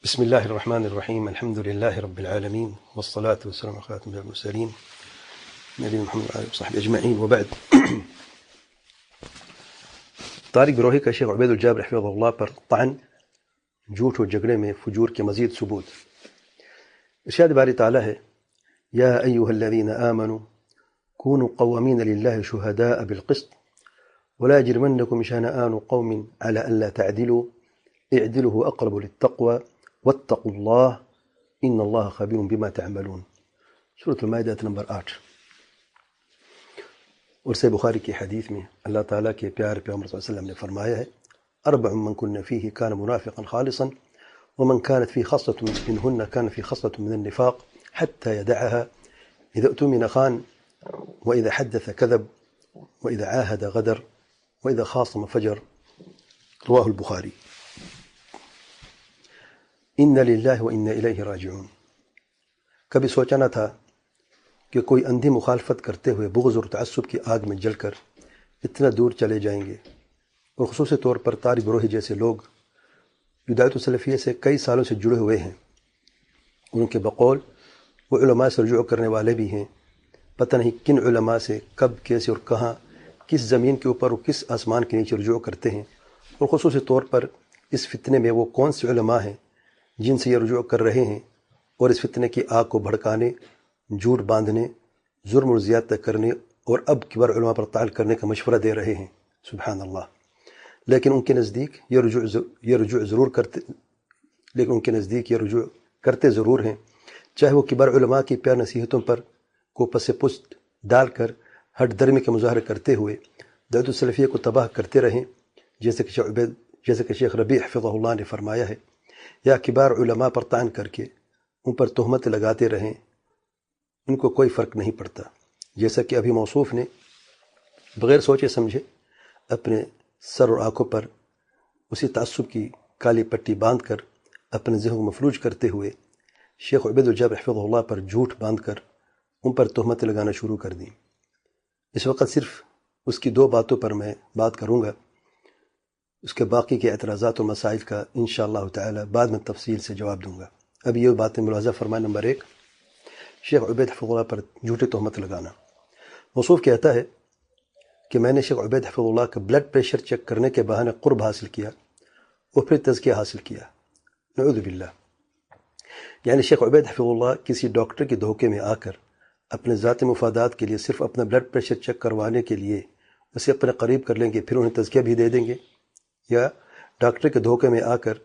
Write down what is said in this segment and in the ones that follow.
بسم الله الرحمن الرحيم. الحمد لله رب العالمين، والصلاة والسلام على خاتم المرسلين نبينا محمد وعلى آله وصحبه أجمعين، وبعد. طارق بروہی کا شیخ عبید الجابر حفظہ اللہ پر طعن، جھوٹ و جھگڑے میں فجور کے مزید ثبوت۔ ارشاد باری تعالیٰ ہے: یا ایہا الذین آمنوا کونوا قوامین للہ شہداء بالقسط ولا یجرمنکم شنآن قوم علی الا تعدلوا اعدلوا هو اقرب للتقوى واتقوا اللہ ان اللہ خبیر بما تعملون۔ سورۃ المائدہ نمبر 8۔ اور صحیح بخاری کی حدیث میں اللہ تعالیٰ کے پیارے پیغمبر صلی اللہ علیہ وسلم نے فرمایا ہے: اربع من کن فیہ کان منافقا خالصا ومن كانت فيه خصلة منهن كان في خصلة من النفاق حتى يدعها إذا اؤتمن خان وإذا حدث كذب وإذا عاهد غدر وإذا خاصم فجر۔ رواه البخاری۔ ان للہ و انا الیہ راجعون۔ کبھی سوچا نہ تھا کہ کوئی اندھی مخالفت کرتے ہوئے بغض اور تعصب کی آگ میں جل کر اتنا دور چلے جائیں گے، اور خصوصی طور پر طارق بروہی جیسے لوگ جو دعوت السلفیہ سے کئی سالوں سے جڑے ہوئے ہیں، ان کے بقول وہ علماء سے رجوع کرنے والے بھی ہیں۔ پتہ نہیں کن علماء سے کب، کیسے اور کہاں، کس زمین کے اوپر اور کس آسمان کے نیچے رجوع کرتے ہیں، اور خصوصی طور پر اس فتنے میں وہ کون سے علماء ہیں جن سے یہ رجوع کر رہے ہیں اور اس فتنے کی آگ کو بھڑکانے، جھوٹ باندھنے، ظلم اور زیادتہ کرنے اور اب کبار علماء پر طعن کرنے کا مشورہ دے رہے ہیں۔ سبحان اللہ۔ لیکن ان کے نزدیک یہ رجوع کرتے ضرور ہیں، چاہے وہ کبار علماء کی پیار نصیحتوں پر کو پس پشت ڈال کر ہٹ درمی کے مظاہرے کرتے ہوئے دعوت السلفیہ کو تباہ کرتے رہیں، جیسے کہ شیخ ربیع حفظہ اللہ نے فرمایا ہے، یا کبار علماء پر طعن کر کے ان پر تہمت لگاتے رہیں، ان کو کوئی فرق نہیں پڑتا۔ جیسا کہ ابھی موصوف نے بغیر سوچے سمجھے اپنے سر اور آنکھوں پر اسی تعصب کی کالی پٹی باندھ کر اپنے ذہن کو مفلوج کرتے ہوئے شیخ عبید الجابر حفظہ اللہ پر جھوٹ باندھ کر ان پر تہمت لگانا شروع کر دیں۔ اس وقت صرف اس کی دو باتوں پر میں بات کروں گا، اس کے باقی کے اعتراضات اور مسائل کا انشاءاللہ تعالی بعد میں تفصیل سے جواب دوں گا۔ اب یہ باتیں ملاحظہ فرمائیں۔ نمبر 1، شیخ عبید حفظہ اللہ پر جھوٹی تہمت لگانا۔ موصوف کہتا ہے کہ میں نے شیخ عبید حفظہ اللہ کا بلڈ پریشر چیک کرنے کے بہانے قرب حاصل کیا اور پھر تزکیہ حاصل کیا۔ نعوذ باللہ۔ یعنی شیخ عبید حفظہ اللہ کسی ڈاکٹر کے دھوکے میں آ کر اپنے ذاتی مفادات کے لیے صرف اپنا بلڈ پریشر چیک کروانے کے لیے اسے اپنے قریب کر لیں گے، پھر انہیں تزکیہ بھی دے دیں گے، یا ڈاکٹر کے دھوکے میں آ کر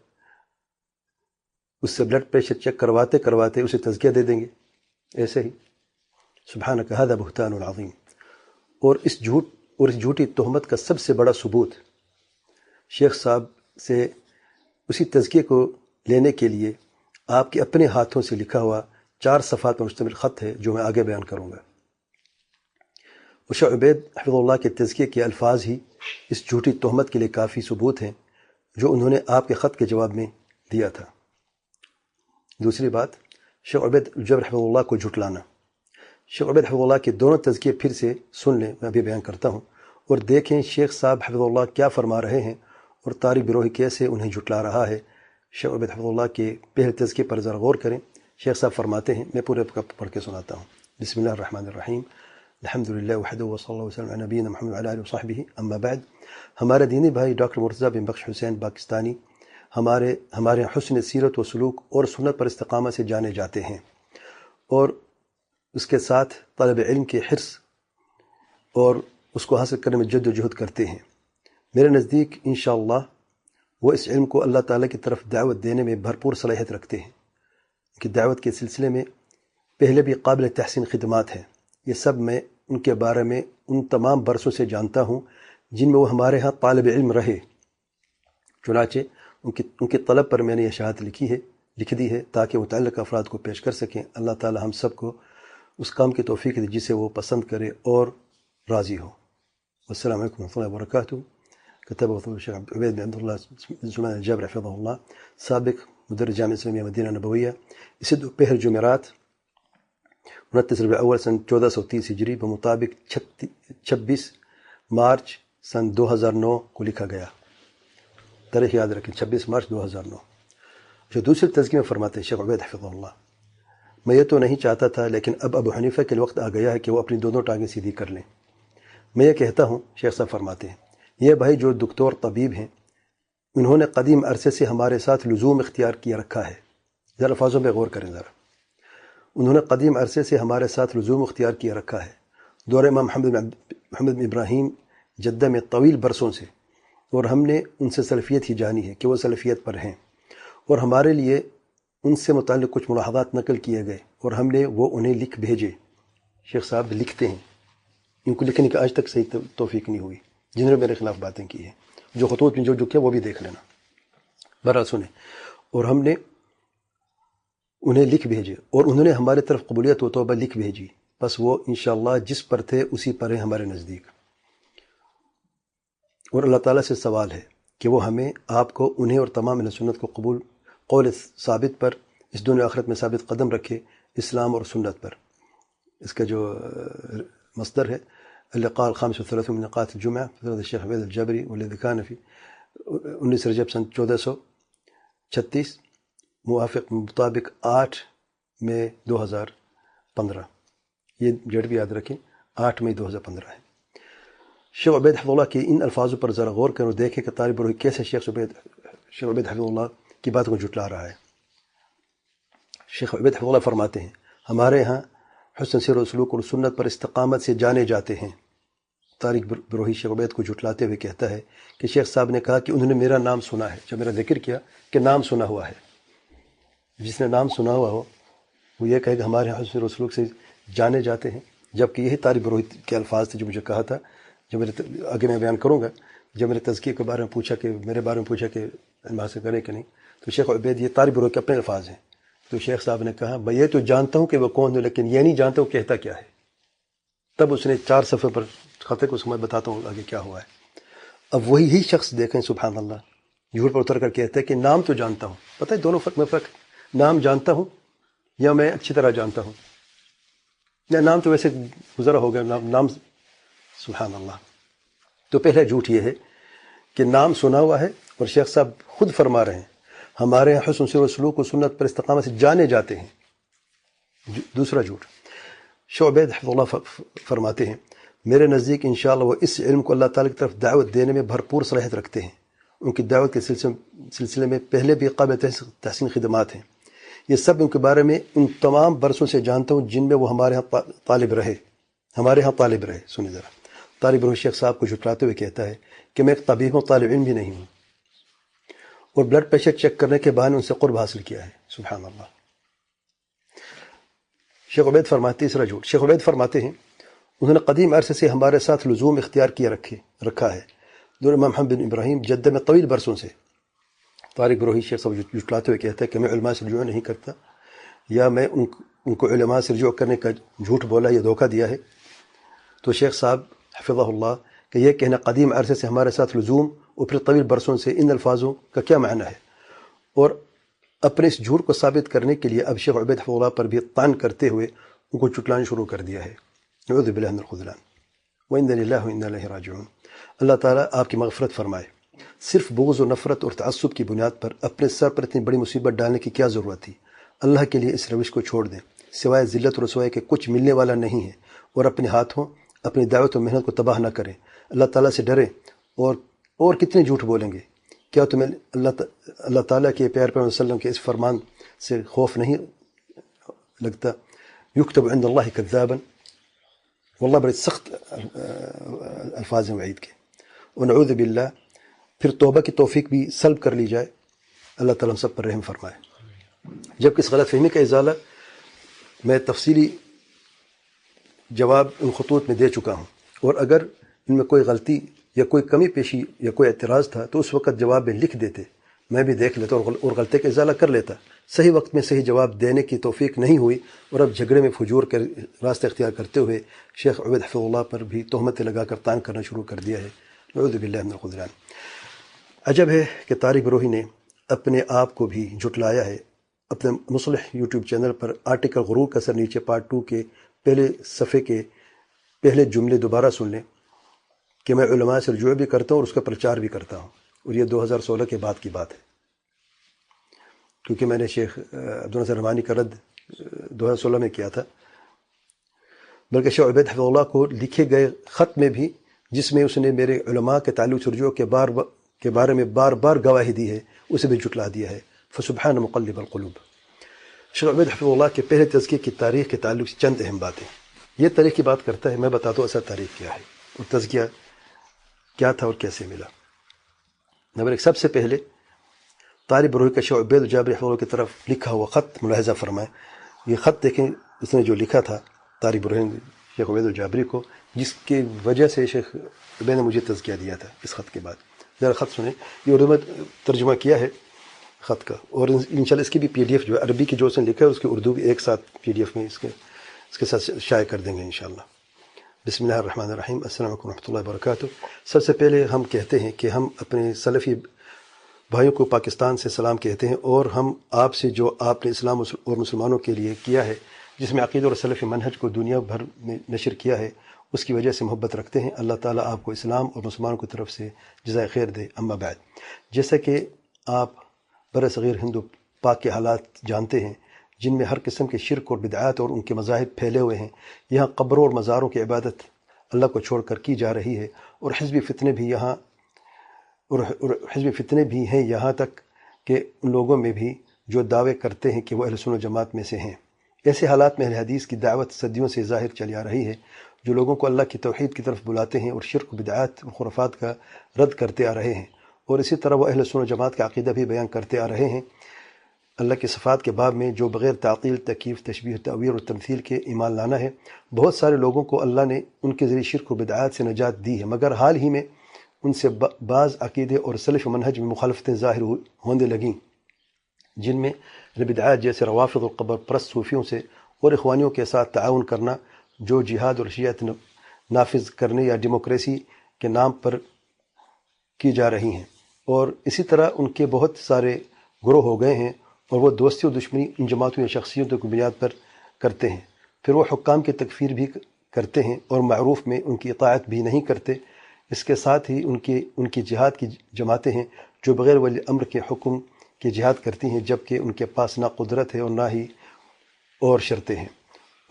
اس سے بلڈ پریشر چیک کرواتے کرواتے اسے تزکیہ دے دیں گے۔ ایسے ہی سبحانک ھذا بہتان عظیم۔ اور اس جھوٹی تہمت کا سب سے بڑا ثبوت شیخ صاحب سے اسی تزکیے کو لینے کے لیے آپ کے اپنے ہاتھوں سے لکھا ہوا 4 صفحات پر مشتمل خط ہے، جو میں آگے بیان کروں گا۔ شیخ عبید حفظہ اللہ کے تزکیے کے الفاظ ہی اس جھوٹی تہمت کے لیے کافی ثبوت ہیں جو انہوں نے آپ کے خط کے جواب میں دیا تھا۔ دوسری بات، شیخ عبید الجابر حفظہ اللہ کو جھٹلانا۔ شیخ عبید حفظہ اللہ کے دونوں تزکیے پھر سے سن لیں، میں ابھی بیان کرتا ہوں، اور دیکھیں شیخ صاحب حفظہ اللہ کیا فرما رہے ہیں اور طارق بروہی کیسے انہیں جھٹلا رہا ہے۔ شیخ عبید حفظہ اللہ کے پہلے تزکیے پر ذرا غور کریں۔ شیخ صاحب فرماتے ہیں، میں پورے پڑھ کے سناتا ہوں۔ بسم اللہ الرحمن الرحیم، الحمد للہ وحدہ وصلی اللہ وسلم علی نبینا محمد وعلی آلہ وصحبہ، اما بعد۔ ہمارے دینی بھائی ڈاکٹر مرتضیٰ بن بخش حسین پاکستانی ہمارے حسن سیرت و سلوک اور سنت پر استقامت سے جانے جاتے ہیں، اور اس کے ساتھ طلب علم کے حرص اور اس کو حاصل کرنے میں جد و جہد کرتے ہیں۔ میرے نزدیک انشاءاللہ وہ اس علم کو اللہ تعالیٰ کی طرف دعوت دینے میں بھرپور صلاحیت رکھتے ہیں، کہ دعوت کے سلسلے میں پہلے بھی قابل تحسین خدمات ہیں۔ یہ سب میں ان کے بارے میں ان تمام برسوں سے جانتا ہوں جن میں وہ ہمارے ہاں طالب علم رہے۔ چنانچہ ان کی طلب پر میں نے یہ شہادت لکھ دی ہے تاکہ متعلقہ افراد کو پیش کر سکیں۔ اللہ تعالی ہم سب کو اس کام کی توفیق دے جسے وہ پسند کرے اور راضی ہو۔ السلام علیکم ورحمۃ اللہ وبرکاتہ۔ کتب الشیخ عبید بن عبداللہ الجابر حفظہ اللہ، سابق مدرس جامعہ اسلامیہ مدینہ نبویہ، اسے دوپہر جمعرات 29 ربیع اول سن 1430 ہجری بمطابق 26 مارچ سن 2009 کو لکھا گیا۔ تاریخ یاد رکھیں، 26 مارچ 2009۔ جو دوسری تذکیہ میں فرماتے ہیں شیخ عبید حفظہ اللہ، میں یہ تو نہیں چاہتا تھا لیکن اب ابو حنیفہ کے وقت آ گیا ہے کہ وہ اپنی دونوں ٹانگیں سیدھی کر لیں۔ میں یہ کہتا ہوں، شیخ صاحب فرماتے ہیں، یہ بھائی جو دکتور طبیب ہیں انہوں نے قدیم عرصے سے ہمارے ساتھ لزوم اختیار کیا رکھا ہے۔ ذرا الفاظوں پہ غور کریں ذرا۔ انہوں نے قدیم عرصے سے ہمارے ساتھ لزوم اختیار کیا رکھا ہے، دور امام محمد بن ابراہیم جدہ میں طویل برسوں سے، اور ہم نے ان سے سلفیت ہی جانی ہے کہ وہ سلفیت پر ہیں، اور ہمارے لیے ان سے متعلق کچھ ملاحظات نقل کیے گئے اور ہم نے وہ انہیں لکھ بھیجے۔ شیخ صاحب لکھتے ہیں، ان کو لکھنے کی آج تک صحیح توفیق نہیں ہوئی، جنہوں نے میرے خلاف باتیں کی ہیں، جو خطوط میں جو کیا وہ بھی دیکھ لینا، بہرحال سنیں۔ اور ہم نے انہیں لکھ بھیجے اور انہوں نے ہمارے طرف قبولیت و توبہ لکھ بھیجی، بس وہ انشاءاللہ جس پر تھے اسی پر ہیں ہمارے نزدیک، اور اللہ تعالیٰ سے سوال ہے کہ وہ ہمیں آپ کو انہیں اور تمام اہل سنت کو قول ثابت پر اس دنیا آخرت میں ثابت قدم رکھے، اسلام اور سنت پر۔ اس کا جو مصدر ہے اللقاء الخامس والثلاثون من نقاط الجمعہ فضیلۃ الشیخ عبید الجبری والذی کان فی 19 رجب سن 1436 موافق مطابق 8 مئی 2015، یہ ڈیٹ بھی یاد رکھیں، 8 مئی 2015 ہے۔ شیخ عبید حفظہ اللہ کی ان الفاظوں پر ذرا غور کریں اور دیکھیں کہ طالب روح کیسے شیخ عبید حفظہ اللہ کی بات کو جھٹلا رہا ہے۔ شیخ عبید حفظہ اللہ فرماتے ہیں، ہمارے ہاں حسن سیر و سلوک اور سنت پر استقامت سے جانے جاتے ہیں۔ طارق بروہی شیخ عبید کو جھٹلاتے ہوئے کہتا ہے کہ شیخ صاحب نے کہا کہ انہوں نے میرا نام سنا ہے، جب میرا ذکر کیا کہ نام سنا ہوا ہے۔ جس نے نام سنا ہوا ہو وہ یہ کہے کہ ہمارے حسن سیر و سلوک سے جانے جاتے ہیں، جبکہ یہی طارق بروہی کے الفاظ تھے جو مجھے کہا تھا، جو میرے آگے میں بیان کروں گا۔ جب میرے تزکیے کے بارے میں پوچھا کہ میرے بارے میں پوچھا کہ علم حاصل کریں کہ نہیں، تو شیخ عبید یہ طارق بروہی کے اپنے الفاظ ہیں۔ تو شیخ صاحب نے کہا میں یہ تو جانتا ہوں کہ وہ کون ہے، لیکن یہ نہیں جانتا ہوں کہتا کیا ہے۔ تب اس نے 4 صفحے پر خطے کو میں بتاتا ہوں آگے کیا ہوا ہے۔ اب وہی شخص دیکھیں سبحان اللہ جھوٹ پر اتر کر کہتا ہے کہ نام تو جانتا ہوں۔ پتہ ہے دونوں فرق میں فرق، نام جانتا ہوں یا میں اچھی طرح جانتا ہوں، یا نام تو ویسے گزرا ہو گیا، نام سبحان اللہ۔ تو پہلا جھوٹ یہ ہے کہ نام سنا ہوا ہے، اور شیخ صاحب خود فرما رہے ہیں ہمارے یہاں حسن سیر و سلوک و سنت پر استقامت سے جانے جاتے ہیں۔ دوسرا جھوٹ، شیخ عبید حفظہ اللہ فرماتے ہیں میرے نزدیک انشاءاللہ وہ اس علم کو اللہ تعالیٰ کی طرف دعوت دینے میں بھرپور صلاحیت رکھتے ہیں۔ ان کی دعوت کے سلسلے میں پہلے بھی قابل تحسین خدمات ہیں۔ یہ سب ان کے بارے میں ان تمام برسوں سے جانتا ہوں جن میں وہ ہمارے ہاں طالب رہے۔ سنیں ذرا، طالب روح شیخ صاحب کو جھٹلاتے ہوئے کہتا ہے کہ میں ایک طبیب ہوں، طالب علم بھی نہیں ہوں، اور بلڈ پریشر چیک کرنے کے بہانے ان سے قرب حاصل کیا ہے۔ سبحان اللہ۔ شیخ عبید فرماتے، تیسرا جھوٹ، شیخ عبید فرماتے ہیں انہوں نے قدیم عرصے سے ہمارے ساتھ لزوم اختیار کیا رکھا ہے، دور امام محمد بن ابراہیم جدہ میں طویل برسوں سے۔ طارق بروہی شیخ صاحب جھٹلاتے ہوئے کہتا ہے کہ میں علماء سے رجوع نہیں کرتا، یا میں ان کو علماء سے رجوع کرنے کا جھوٹ بولا یا دھوکہ دیا ہے۔ تو شیخ صاحب حفظہ اللہ کہ یہ کہنا قدیم عرصے سے ہمارے ساتھ لزوم اور پھر طویل برسوں سے، ان الفاظوں کا کیا معنی ہے؟ اور اپنے اس جھوٹ کو ثابت کرنے کے لیے اب شیخ عبید حفظہ اللہ پر بھی طعن کرتے ہوئے ان کو چٹلانا شروع کر دیا ہے۔ نعوذ باللہ من الخذلان وإنا للہ وإنا الیہ راجعون۔ اللہ تعالیٰ آپ کی مغفرت فرمائے۔ صرف بغض و نفرت اور تعصب کی بنیاد پر اپنے سر پر اتنی بڑی مصیبت ڈالنے کی کیا ضرورت تھی؟ اللہ کے لیے اس روش کو چھوڑ دیں، سوائے ذلت و رسوائی کے کچھ ملنے والا نہیں ہے، اور اپنے ہاتھوں اپنی دعوت و محنت کو تباہ نہ کریں۔ اللہ تعالیٰ سے ڈریں، اور کتنے جھوٹ بولیں گے؟ کیا تمہیں اللہ تعالیٰ کے پیار پر وسلم کے اس فرمان سے خوف نہیں لگتا؟ یکتب عند اللہ کذابا، واللہ بڑے سخت الفاظ ہیں وعید کے۔ ونعوذ باللہ، پھر توبہ کی توفیق بھی سلب کر لی جائے۔ اللہ تعالیٰ ہم سب پر رحم فرمائے۔ جبکہ اس غلط فہمی کا ازالہ میں تفصیلی جواب ان خطوط میں دے چکا ہوں، اور اگر ان میں کوئی غلطی یا کوئی کمی پیشی یا کوئی اعتراض تھا تو اس وقت جواب میں لکھ دیتے، میں بھی دیکھ لیتا اور غلطی کا ازالہ کر لیتا۔ صحیح وقت میں صحیح جواب دینے کی توفیق نہیں ہوئی، اور اب جھگڑے میں فجور کے راستہ اختیار کرتے ہوئے شیخ عبید حفظہ اللہ پر بھی تہمتیں لگا کر طعن کرنا شروع کر دیا ہے۔ نعوذ باللہ من الخذلان۔ عجب ہے کہ طارق بروہی نے اپنے آپ کو بھی جھٹلایا ہے۔ اپنے مصلح یوٹیوب چینل پر آرٹیکل غرور کا سر نیچے پارٹ 2 کے پہلے صفحے کے پہلے جملے دوبارہ سن لیں کہ میں علماء سے رجوع بھی کرتا ہوں اور اس کا پرچار بھی کرتا ہوں، اور یہ 2016 کے بعد کی بات ہے۔ کیونکہ میں نے شیخ عبدالناصر رحمانی کا رد 2016 میں کیا تھا، بلکہ شیخ عبید حفظہ اللہ کو لکھے گئے خط میں بھی، جس میں اس نے میرے علماء کے تعلق سے رجوع کے بارے میں بار بار گواہی دی ہے، اسے بھی جھٹلا دیا ہے۔ فسبحان مقلب القلوب۔ شیخ عبید حفظہ اللہ کے پہلے تزکیے کی تاریخ کے تعلق سے چند اہم باتیں۔ یہ تاریخ کی بات کرتا ہے، میں بتاتا ہوں اصل تاریخ کیا ہے اور تزکیہ کیا تھا اور کیسے ملا۔ نمبر ایک، سب سے پہلے طالب روح کا شیخ عبید الجابری حفظہ اللہ کی طرف لکھا ہوا خط ملاحظہ فرمائیں۔ یہ خط دیکھیں، اس نے جو لکھا تھا طالب روح شیخ عبید الجابری کو، جس کی وجہ سے شیخ عبید نے مجھے تزکیہ دیا تھا اس خط کے بعد۔ ذرا خط سنیں، یہ اردو میں ترجمہ کیا ہے خط کا، اور انشاءاللہ اس کی بھی PDF جو ہے عربی کی جو اس نے لکھا ہے اس کی اردو بھی ایک ساتھ PDF میں اس کے ساتھ شائع کر دیں گے انشاءاللہ۔ بسم اللہ الرحمن الرحیم۔ السلام علیکم ورحمۃ اللہ وبرکاتہ۔ سب سے پہلے ہم کہتے ہیں کہ ہم اپنے سلفی بھائیوں کو پاکستان سے سلام کہتے ہیں، اور ہم آپ سے جو آپ نے اسلام اور مسلمانوں کے لیے کیا ہے، جس میں عقیدہ اور سلفی منہج کو دنیا بھر میں نشر کیا ہے، اس کی وجہ سے محبت رکھتے ہیں۔ اللہ تعالیٰ آپ کو اسلام اور مسلمانوں کی طرف سے جزائے خیر دے۔ اما بعد، جیسا کہ آپ بر صغیر ہند و پاک کے حالات جانتے ہیں، جن میں ہر قسم کے شرک اور بدعات اور ان کے مذاہب پھیلے ہوئے ہیں، یہاں قبروں اور مزاروں کی عبادت اللہ کو چھوڑ کر کی جا رہی ہے، اور حزبی فتنے بھی ہیں، یہاں تک کہ ان لوگوں میں بھی جو دعوے کرتے ہیں کہ وہ اہل سنت و جماعت میں سے ہیں۔ ایسے حالات میں اہل حدیث کی دعوت صدیوں سے ظاہر چلی آ رہی ہے، جو لوگوں کو اللہ کی توحید کی طرف بلاتے ہیں اور شرک و بدعات و خرافات کا رد کرتے آ رہے ہیں، اور اسی طرح وہ اہل سنت و جماعت کا عقیدہ بھی بیان کرتے آ رہے ہیں۔ اللہ کے صفات کے باب میں جو بغیر تعطیل، تکییف، تشبیہ، تعویل اور تمثیل کے ایمان لانا ہے، بہت سارے لوگوں کو اللہ نے ان کے ذریعے شرک و بدعات سے نجات دی ہے، مگر حال ہی میں ان سے بعض عقیدے اور سلف منہج میں مخالفتیں ظاہر ہونے لگیں، جن میں بدعات جیسے روافض اور قبر پرست صوفیوں سے اور اخوانیوں کے ساتھ تعاون کرنا، جو جہاد اور شریعت نافذ کرنے یا ڈیموکریسی کے نام پر کی جا رہی ہیں، اور اسی طرح ان کے بہت سارے گروہ ہو گئے ہیں، اور وہ دوستی و دشمنی ان جماعتوں یا شخصیتوں کی بنیاد پر کرتے ہیں۔ پھر وہ حکام کی تکفیر بھی کرتے ہیں اور معروف میں ان کی اطاعت بھی نہیں کرتے۔ اس کے ساتھ ہی ان کی جہاد کی جماعتیں ہیں جو بغیر ولی امر کے حکم کی جہاد کرتی ہیں، جبکہ ان کے پاس نہ قدرت ہے اور نہ ہی اور شرطیں ہیں،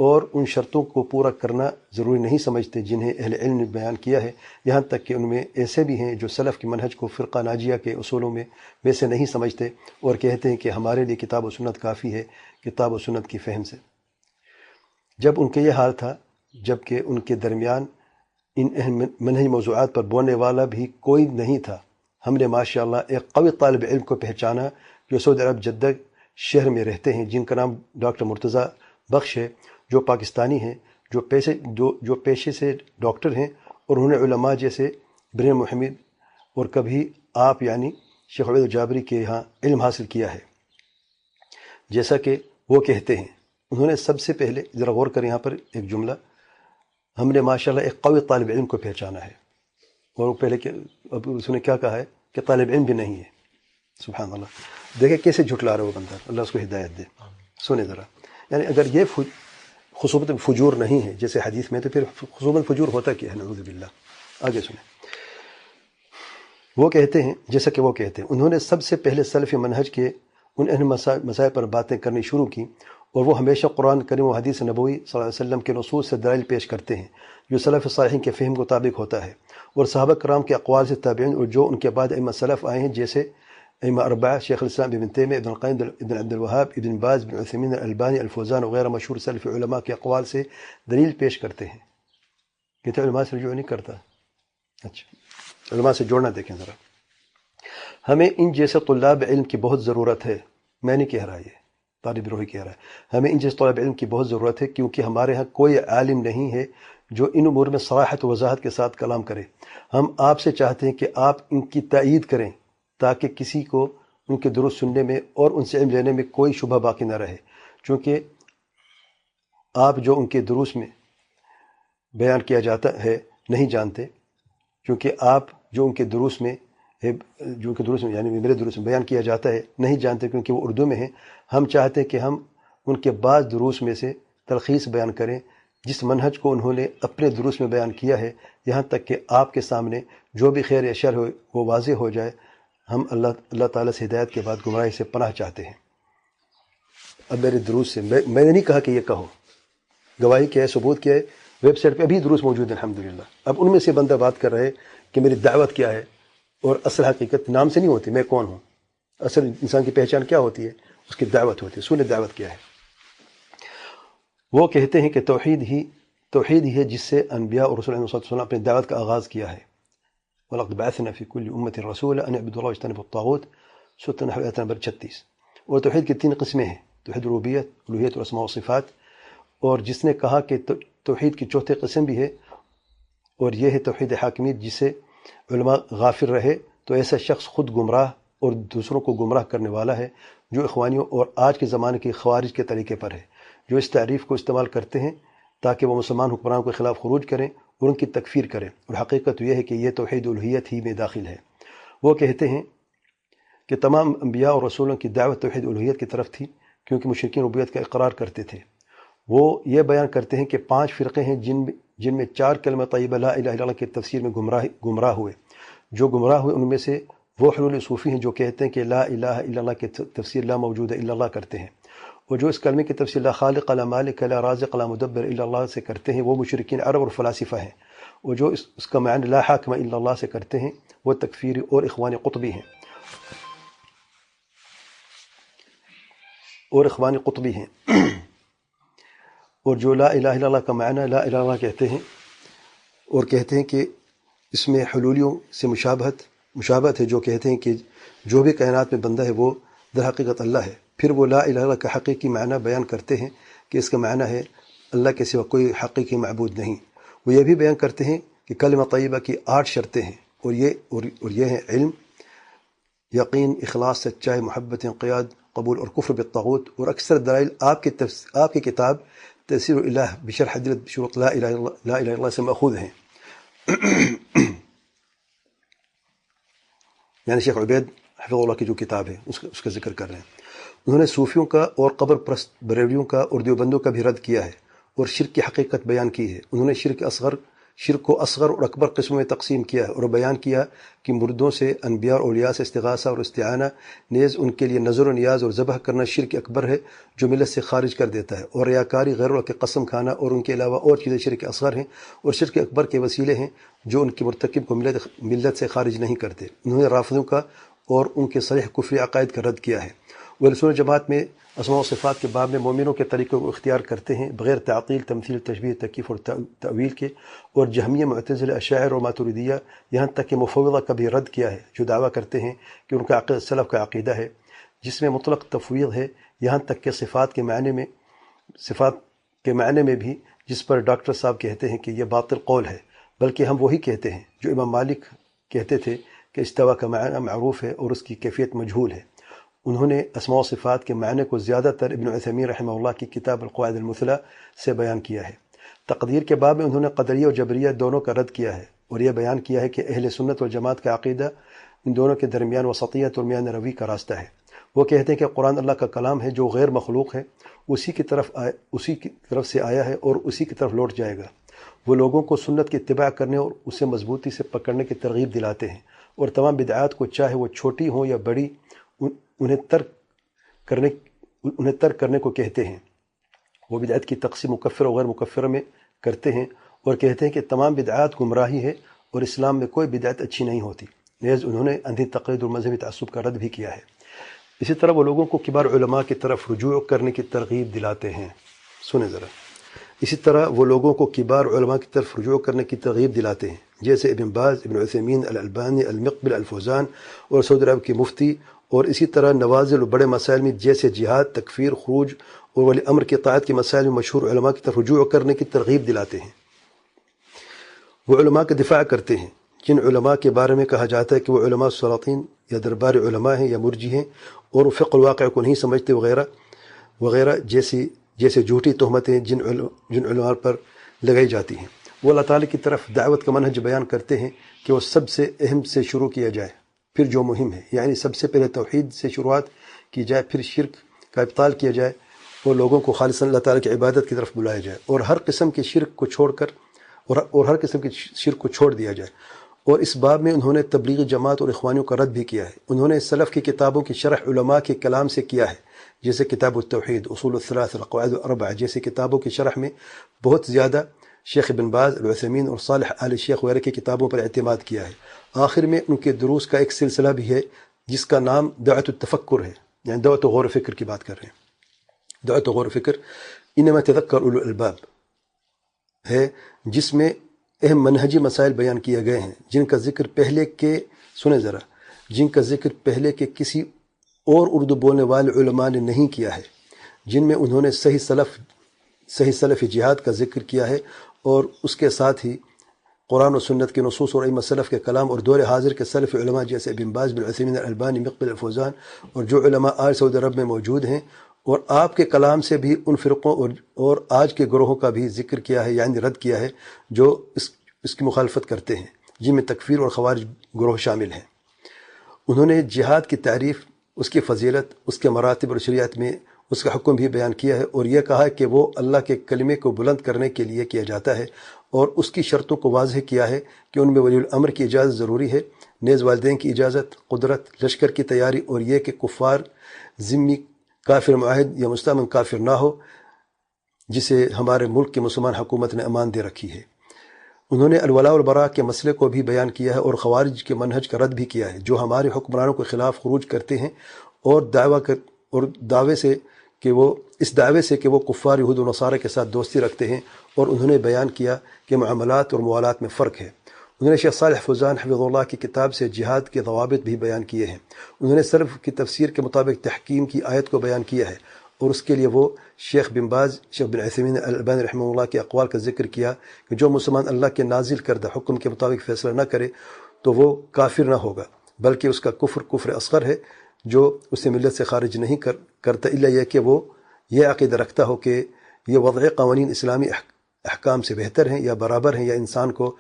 اور ان شرطوں کو پورا کرنا ضروری نہیں سمجھتے جنہیں اہل علم نے بیان کیا ہے، یہاں تک کہ ان میں ایسے بھی ہیں جو سلف کے منہج کو فرقہ ناجیہ کے اصولوں میں سے نہیں سمجھتے، اور کہتے ہیں کہ ہمارے لیے کتاب و سنت کافی ہے، کتاب و سنت کی فہم سے۔ جب ان کا یہ حال تھا، جب کہ ان کے درمیان ان اہم منہج موضوعات پر بولنے والا بھی کوئی نہیں تھا، ہم نے ماشاءاللہ ایک قوی طالب علم کو پہچانا جو سعودی عرب جدہ شہر میں رہتے ہیں، جن کا نام ڈاکٹر مرتضیٰ بخش ہے، جو پاکستانی ہیں، جو پیشے سے ڈاکٹر ہیں، اور انہوں نے علماء جیسے ابراہیم محمد اور کبھی آپ یعنی شیخ عبید الجابری کے یہاں علم حاصل کیا ہے۔ جیسا کہ وہ کہتے ہیں، انہوں نے سب سے پہلے، ذرا غور کریں یہاں پر ایک جملہ، ہم نے ماشاءاللہ ایک قوی طالب علم کو پہچانا ہے، اور وہ پہلے اب اس نے کیا کہا ہے کہ طالب علم بھی نہیں ہے۔ سبحان اللہ، دیکھیں کیسے جھٹلا رہا ہے وہ بندہ، اللہ اس کو ہدایت دے۔ سنیں ذرا، یعنی اگر یہ خصوبت فجور نہیں ہے جیسے حدیث میں، تو پھر خصوبت فجور ہوتا کیا ہے؟ نعوذ باللہ۔ آگے سنیں، وہ کہتے ہیں، جیسا کہ وہ کہتے ہیں، انہوں نے سب سے پہلے سلفی منہج کے ان اہم مسائل پر باتیں کرنی شروع کی، اور وہ ہمیشہ قرآن کریم و حدیث نبوی صلی اللہ علیہ وسلم کے نصوص سے دلائل پیش کرتے ہیں جو سلف صالحین کے فہم کے مطابق ہوتا ہے، اور صحابہ کرام کے اقوال سے تابعین اور جو ان کے بعد ائمہ سلف آئے ہیں، جیسے ائمہ اربعہ شیخ الاسلام ابن تیمیہ، ابن القیم، ابن عبد الوہاب، ابن باز، ابن عثیمین، الالبانی، الفوزان وغیرہ مشہور سلف علماء کے اقوال سے دلیل پیش کرتے ہیں۔ کہتے ہیں علماء سے رجوع نہیں کرتا؟ اچھا، علماء سے جوڑنا دیکھیں ذرا۔ ہمیں ان جیسے طلاب علم کی بہت ضرورت ہے، میں نہیں کہہ رہا، یہ طالب روحی کہہ رہا ہے، ہمیں ان جیسے طلاب علم کی بہت ضرورت ہے، کیونکہ ہمارے ہاں کوئی عالم نہیں ہے جو ان امور میں صراحت و وضاحت کے ساتھ کلام کرے۔ ہم آپ سے چاہتے ہیں کہ آپ ان کی تائید کریں تاکہ کسی کو ان کے درست سننے میں اور ان سے علم لینے میں کوئی شبہ باقی نہ رہے، چونکہ آپ جو ان کے دروس میں بیان کیا جاتا ہے نہیں جانتے، کیونکہ آپ جو ان کے دروس میں یعنی میرے دروس میں بیان کیا جاتا ہے نہیں جانتے، کیونکہ وہ اردو میں ہیں۔ ہم چاہتے ہیں کہ ہم ان کے بعض دروس میں سے تلخیص بیان کریں جس منہج کو انہوں نے اپنے دروس میں بیان کیا ہے، یہاں تک کہ آپ کے سامنے جو بھی خیر یا شر ہو وہ واضح ہو جائے۔ ہم اللہ تعالیٰ سے ہدایت کے بعد گمراہی سے پناہ چاہتے ہیں۔ اب میرے دروس سے میں نے نہیں کہا کہ یہ کہو، گواہی کیا ہے، ثبوت کیا ہے، ویب سائٹ پہ ابھی دروس موجود ہیں الحمدللہ۔ اب ان میں سے بندہ بات کر رہے کہ میری دعوت کیا ہے، اور اصل حقیقت نام سے نہیں ہوتی میں کون ہوں، اصل انسان کی پہچان کیا ہوتی ہے، اس کی دعوت ہوتی ہے۔ سنیں دعوت کیا ہے۔ وہ کہتے ہیں کہ توحید ہی ہے جس سے انبیاء اور رسول اللہ صلی اللہ علیہ وسلم اپنی دعوت کا آغاز کیا ہے۔ وَلَقَدْ بَعَثْنَا فِي كُلِّ أُمَّةٍ رَسُولًا أَنِ اعْبُدُوا اللَّهَ واجتنبوا الطاغوت، سورۃ النحل آیت نمبر 36۔ اور توحید کی 3 قسمیں ہیں، توحید ربوبیت، الوہیت اور اسماء و صفات۔ اور جس نے کہا کہ توحید کی چوتھی قسم بھی ہے، اور یہ ہے توحید حاکمیت، جسے علماء غافل رہے تو ایسا شخص خود گمراہ اور دوسروں کو گمراہ کرنے والا ہے، جو اخوانیوں اور آج کے زمانے کے خوارج کے طریقے پر ہے، جو اس تعریف کو استعمال کرتے ہیں تاکہ وہ مسلمان حکمرانوں کے خلاف خروج کریں اور ان کی تکفیر کریں، اور حقیقت یہ ہے کہ یہ توحید الوہیت ہی میں داخل ہے۔ وہ کہتے ہیں کہ تمام انبیاء اور رسولوں کی دعوت توحید الوہیت کی طرف تھی، کیونکہ مشرکین ربوبیت کا اقرار کرتے تھے۔ وہ یہ بیان کرتے ہیں کہ 5 فرقے ہیں جن میں 4 کلمہ طیبہ لا الہ الا اللہ کی تفسیر میں گمراہ ہوئے۔ جو گمراہ ہوئے ان میں سے وہ حلول صوفی ہیں، جو کہتے ہیں کہ لا الہ الا اللہ کی تفسیر لا موجود الا اللہ کرتے ہیں، اور جو اس کلمے کی تفسیر لا خالق لا مالک لا رازق لا مدبر الا اللہ سے کرتے ہیں وہ مشرکین عرب اور فلاسفہ ہیں، اور جو اس کا معنی لا حاکم الا اللہ سے کرتے ہیں وہ تکفیری اور اخوان قطبی ہیں اور جو لا الہ الا اللہ کا معنی لا الہ الا اللہ کہتے ہیں، اور کہتے ہیں کہ اس میں حلولیوں سے مشابہت ہے، جو کہتے ہیں کہ جو بھی کائنات میں بندہ ہے وہ در حقیقت اللہ ہے۔ پھر وہ لا الہ الا اللہ کا حقیقی معنی بیان کرتے ہیں کہ اس کا معنی ہے اللہ کے سوا کوئی حقیقی معبود نہیں۔ وہ یہ بھی بیان کرتے ہیں کہ کلمہ طیبہ کی 8 شرطیں ہیں، اور یہ ہیں علم، یقین، اخلاص، سچائی، محبت، انقیاد، قبول اور کفر بالطاغوت۔ اور اکثر دلائل آپ کی کتاب تفسیر الہ بشرح ادلۃ شروط لا الہ الا اللہ سے ماخوذ ہیں۔ یعنی شیخ عبید حفظ اللہ کی جو کتاب ہے اس کا ذکر کر رہے ہیں۔ انہوں نے صوفیوں کا اور قبر پرست بریلویوں کا اور دیوبندوں کا بھی رد کیا ہے، اور شرک کی حقیقت بیان کی ہے۔ انہوں نے شرک کو اصغر اور اکبر قسموں میں تقسیم کیا ہے، اور بیان کیا کہ مردوں سے، انبیاء اور اولیاء سے استغاثہ اور استعانہ، نیز ان کے لیے نظر و نیاز اور ذبح کرنا شرک اکبر ہے جو ملت سے خارج کر دیتا ہے، اور ریاکاری، غیر اللہ کی قسم کھانا اور ان کے علاوہ اور چیزیں شرک اصغر ہیں اور شرک اکبر کے وسیلے ہیں جو ان کے مرتکب کو ملت سے خارج نہیں کرتے۔ انہوں نے رافضوں کا اور ان کے صریح کفری عقائد کا رد کیا ہے۔ وہ رسول جماعت میں اسماء و صفات کے باب میں مومنوں کے طریقوں کو اختیار کرتے ہیں بغیر تعطیل، تمثیل، تشبیہ، تکیف اور تأویل کے، اور جہمیہ، معتزلہ، اشاعرہ اور ماتریدیہ، یہاں تک کہ مفوضہ کا بھی رد کیا ہے، جو دعویٰ کرتے ہیں کہ ان کا عقیدہ سلف کا عقیدہ ہے جس میں مطلق تفویض ہے، یہاں تک کہ صفات کے معنی میں بھی، جس پر ڈاکٹر صاحب کہتے ہیں کہ یہ باطل قول ہے، بلکہ ہم وہی کہتے ہیں جو امام مالک کہتے تھے کہ استوا کا معنی معروف ہے اور اس کی کیفیت مجہول ہے۔ انہوں نے اسماء و صفات کے معنی کو زیادہ تر ابن عثیمین رحمہ اللہ کی کتاب القواعد المثلی سے بیان کیا ہے۔ تقدیر کے باب میں انہوں نے قدریہ اور جبریہ دونوں کا رد کیا ہے، اور یہ بیان کیا ہے کہ اہل سنت والجماعت کا عقیدہ ان دونوں کے درمیان وسطیت اور میان روی کا راستہ ہے۔ وہ کہتے ہیں کہ قرآن اللہ کا کلام ہے جو غیر مخلوق ہے، اسی کی طرف سے آیا ہے اور اسی کی طرف لوٹ جائے گا۔ وہ لوگوں کو سنت کی اتباع کرنے اور اسے مضبوطی سے پکڑنے کی ترغیب دلاتے ہیں، اور تمام بدعات کو، چاہے وہ چھوٹی ہوں یا بڑی، انہیں ترک کرنے کو کہتے ہیں۔ وہ بدعت کی تقسیم مکفر اور غیر مکفر میں کرتے ہیں، اور کہتے ہیں کہ تمام بدعات گمراہی ہے اور اسلام میں کوئی بدعت اچھی نہیں ہوتی۔ نیز انہوں نے اندھی تقلید اور مذہبی تعصب کا رد بھی کیا ہے۔ اسی طرح وہ لوگوں کو کبار علماء کی طرف رجوع کرنے کی ترغیب دلاتے ہیں۔ سنیں ذرا۔ اسی طرح وہ لوگوں کو کبار علماء کی طرف رجوع کرنے کی ترغیب دلاتے ہیں، جیسے ابن باز، ابن عثیمین، الالبانی، المقبل، الفوزان اور سعودی عرب کے مفتی، اور اسی طرح نوازل و بڑے مسائل میں جیسے جہاد، تکفیر، خروج اور ولی امر کی اطاعت کے مسائل میں مشہور علماء کی طرف رجوع کرنے کی ترغیب دلاتے ہیں۔ وہ علماء کا دفاع کرتے ہیں جن علماء کے بارے میں کہا جاتا ہے کہ وہ علماء سلاطین یا دربار علماء ہیں یا مرجی ہیں، اور وہ فقہ الواقع کو نہیں سمجھتے وغیرہ وغیرہ، جیسے جھوٹی تہمتیں جن علماء پر لگائی جاتی ہیں۔ وہ اللہ تعالیٰ کی طرف دعوت کا منہج بیان کرتے ہیں کہ وہ سب سے اہم سے شروع کیا جائے، پھر جو مہم ہے، یعنی سب سے پہلے توحید سے شروعات کی جائے، پھر شرک کا ابطال کیا جائے، اور لوگوں کو خالصاً اللہ تعالیٰ کی عبادت کی طرف بلایا جائے، اور ہر قسم کے شرک کو چھوڑ دیا جائے۔ اور اس باب میں انہوں نے تبلیغی جماعت اور اخوانیوں کا رد بھی کیا ہے۔ انہوں نے سلف کی کتابوں کی شرح علماء کے کلام سے کیا ہے، جیسے کتاب التوحید، اصول الثلاث، القواعد الاربعہ جیسی کتابوں کی شرح میں بہت زیادہ شیخ بن باز، العثیمین اور صالح آل شیخ وغیرہ کی کتابوں پر اعتماد کیا ہے۔ آخر میں ان کے دروس کا ایک سلسلہ بھی ہے جس کا نام دعوت التفکر ہے، یعنی دعوت غور و فکر کی بات کر رہے ہیں۔ دعوت غور و فکر انما تذکر اولو الالباب ہے، جس میں اہم منہجی مسائل بیان کیے گئے ہیں جن کا ذکر پہلے کے کسی اور اردو بولنے والے علماء نے نہیں کیا ہے، جن میں انہوں نے صحیح سلف جہاد کا ذکر کیا ہے، اور اس کے ساتھ ہی قرآن و سنت کے نصوص اور ائمہ سلف کے کلام اور دور حاضر کے سلف علماء جیسے ابن باز، بن عثیمین، البانی، مقبل، الفوزان اور جو علماء آج سعودی عرب میں موجود ہیں، اور آپ کے کلام سے بھی ان فرقوں اور آج کے گروہوں کا بھی ذکر کیا ہے، یعنی رد کیا ہے جو اس کی مخالفت کرتے ہیں، جن میں تکفیر اور خوارج گروہ شامل ہیں۔ انہوں نے جہاد کی تعریف، اس کی فضیلت، اس کے مراتب اور شریعت میں اس کا حکم بھی بیان کیا ہے، اور یہ کہا کہ وہ اللہ کے کلمے کو بلند کرنے کے لیے کیا جاتا ہے، اور اس کی شرطوں کو واضح کیا ہے کہ ان میں ولی الامر کی اجازت ضروری ہے، نیز والدین کی اجازت، قدرت، لشکر کی تیاری، اور یہ کہ کفار ذمی کافر معاہد یا مستامن کافر نہ ہو جسے ہمارے ملک کی مسلمان حکومت نے امان دے رکھی ہے۔ انہوں نے الولاء والبراء کے مسئلے کو بھی بیان کیا ہے اور خوارج کے منہج کا رد بھی کیا ہے جو ہمارے حکمرانوں کے خلاف خروج کرتے ہیں اور دعوے سے کہ وہ کفار یہود و نصارہ کے ساتھ دوستی رکھتے ہیں، اور انہوں نے بیان کیا کہ معاملات اور موالات میں فرق ہے۔ انہوں نے شیخ صالح فوزان حفظ اللہ کی کتاب سے جہاد کے ضوابط بھی بیان کیے ہیں۔ انہوں نے سلف کی تفسیر کے مطابق تحکیم کی آیت کو بیان کیا ہے، اور اس کے لیے وہ شیخ بن باز، شیخ بن عثیمین، البانی رحمہ اللہ کے اقوال کا ذکر کیا کہ جو مسلمان اللہ کے نازل کردہ حکم کے مطابق فیصلہ نہ کرے تو وہ کافر نہ ہوگا، بلکہ اس کا کفر اصغر ہے جو اسے ملت سے خارج نہیں کرتا، الا یہ کہ وہ یہ عقیدہ رکھتا ہو کہ یہ وضع قوانین اسلامی احکام سے بہتر ہیں یا برابر ہیں، یا انسان کو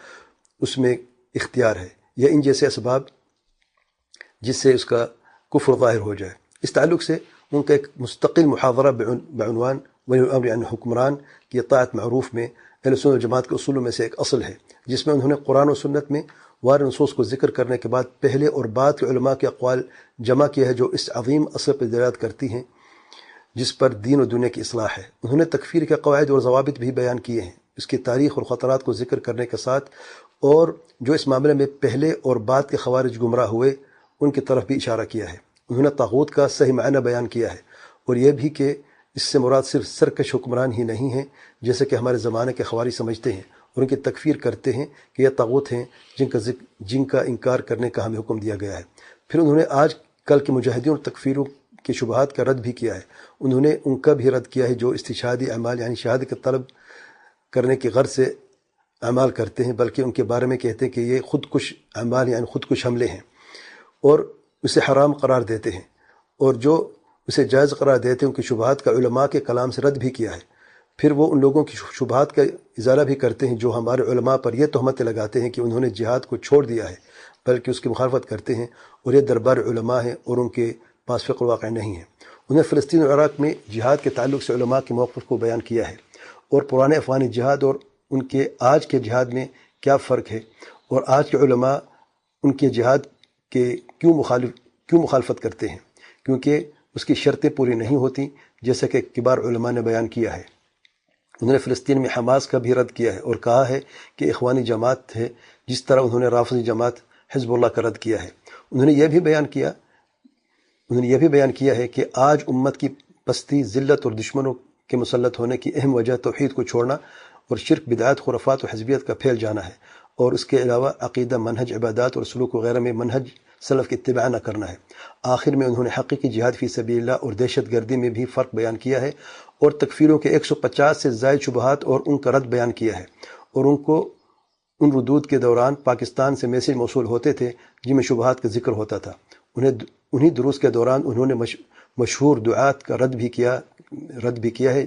اس میں اختیار ہے، یا ان جیسے اسباب جس سے اس کا کفر ظاہر ہو جائے۔ اس تعلق سے ان کا ایک مستقل محاضرہ بعنوان ولی الامر یعنی حکمران کی اطاعت معروف میں اہل سنت والجماعت کے اصولوں میں سے ایک اصل ہے، جس میں انہوں نے قرآن و سنت میں وارد نصوص کو ذکر کرنے کے بعد پہلے اور بعد کے علماء کے اقوال جمع کیا ہے جو اس عظیم اصل پر دلالت کرتی ہیں جس پر دین و دنیا کی اصلاح ہے۔ انہوں نے تکفیر کے قواعد اور ضوابط بھی بیان کیے ہیں، اس کی تاریخ اور خطرات کو ذکر کرنے کے ساتھ، اور جو اس معاملے میں پہلے اور بعد کے خوارج گمراہ ہوئے ان کی طرف بھی اشارہ کیا ہے۔ انہوں نے طاغوت کا صحیح معنی بیان کیا ہے، اور یہ بھی کہ اس سے مراد صرف سرکش حکمران ہی نہیں ہیں جیسے کہ ہمارے زمانے کے خوارج سمجھتے ہیں اور ان کی تکفیر کرتے ہیں کہ یہ طاغوت ہیں جن کا انکار کرنے کا ہمیں حکم دیا گیا ہے۔ پھر انہوں نے آج کل کے مجاہدین اور تکفیروں کے شبہات کا رد بھی کیا ہے۔ انہوں نے ان کا بھی رد کیا ہے جو استشہادی اعمال یعنی شہادت کا طلب کرنے کی غرض سے اعمال کرتے ہیں، بلکہ ان کے بارے میں کہتے ہیں کہ یہ خودکش اعمال یعنی خودکش حملے ہیں، اور اسے حرام قرار دیتے ہیں، اور جو اسے جائز قرار دیتے ہیں ان کی شبہات کا علماء کے کلام سے رد بھی کیا ہے۔ پھر وہ ان لوگوں کی شبہات کا ازالہ بھی کرتے ہیں جو ہمارے علماء پر یہ تہمتیں لگاتے ہیں کہ انہوں نے جہاد کو چھوڑ دیا ہے، بلکہ اس کی مخالفت کرتے ہیں، اور یہ دربار علماء ہیں اور ان کے پاس فقہ واقع نہیں ہے۔ انہیں فلسطین اور عراق میں جہاد کے تعلق سے علماء کے موقف کو بیان کیا ہے، اور پرانے افغانی جہاد اور ان کے آج کے جہاد میں کیا فرق ہے، اور آج کے علماء ان کے جہاد کے کیوں مخالفت کرتے ہیں، کیونکہ اس کی شرطیں پوری نہیں ہوتی جیسا کہ کبار علماء نے بیان کیا ہے۔ انہوں نے فلسطین میں حماس کا بھی رد کیا ہے اور کہا ہے کہ اخوانی جماعت ہے، جس طرح انہوں نے رافضی جماعت حزب اللہ کا رد کیا ہے۔ انہوں نے یہ بھی بیان کیا ہے کہ آج امت کی پستی، ذلت اور دشمنوں کے مسلط ہونے کی اہم وجہ توحید کو چھوڑنا اور شرک، بدعات، خرافات و حزبیت کا پھیل جانا ہے، اور اس کے علاوہ عقیدہ، منہج، عبادات اور سلوک وغیرہ میں منہج سلف کی اتباع نہ کرنا ہے۔ آخر میں انہوں نے حقیقی جہاد فی سبیل اللہ اور دہشت گردی میں بھی فرق بیان کیا ہے، اور تکفیروں کے 150 سے زائد شبہات اور ان کا رد بیان کیا ہے، اور ان ردود کے دوران پاکستان سے میسیج موصول ہوتے تھے جن میں شبہات کا ذکر ہوتا تھا۔ انہی دروس کے دوران انہوں نے مشہور دعات کا رد بھی کیا ہے،